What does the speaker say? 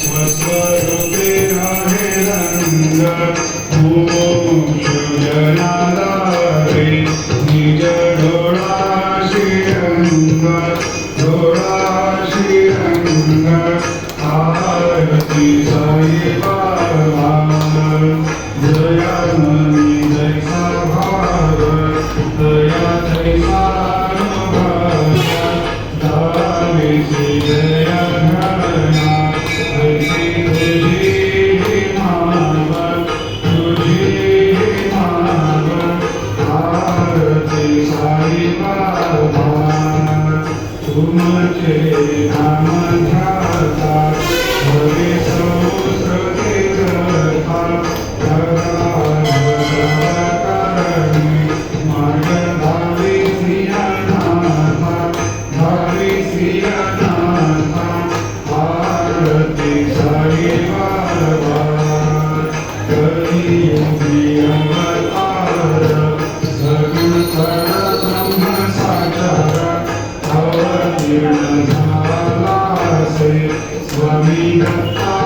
स्वस्वरूपे आहे रंग ओम सृजनाला रे निज डोळाशी रंग डोळाशी रंग आरती साई बाबा दयामणी जैसा भाव दया जैसा अनुभव दावेची दया घडना ऐसी तुझी माव तुझी माव आरती साई बाबा तुमचे नाम ध्याता हवे संस्कृती करता Swami